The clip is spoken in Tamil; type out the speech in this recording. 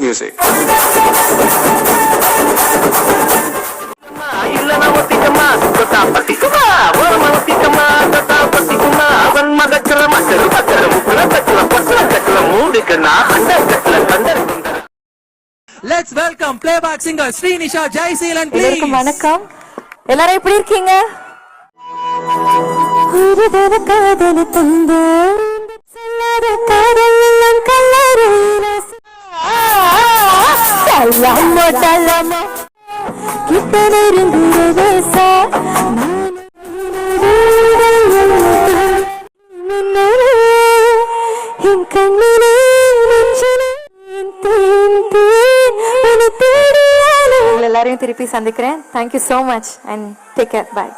music. Let's welcome playback singer Srinisha Jaiseelan, please. வணக்கம். எல்லாரும் எப்படி இருக்கீங்க? ஒருதர காதல் தந்த சொல்லாத காதல் எல்லாம் கல்லறையில சல்லமோ சல்லமோ கிட்ட நெருங்குற தேசா என் கண்ணிலே நெஞ்சிலே எல்லாரையும் திருப்பி சந்திக்கிறேன். Thank you so much and take care. Bye.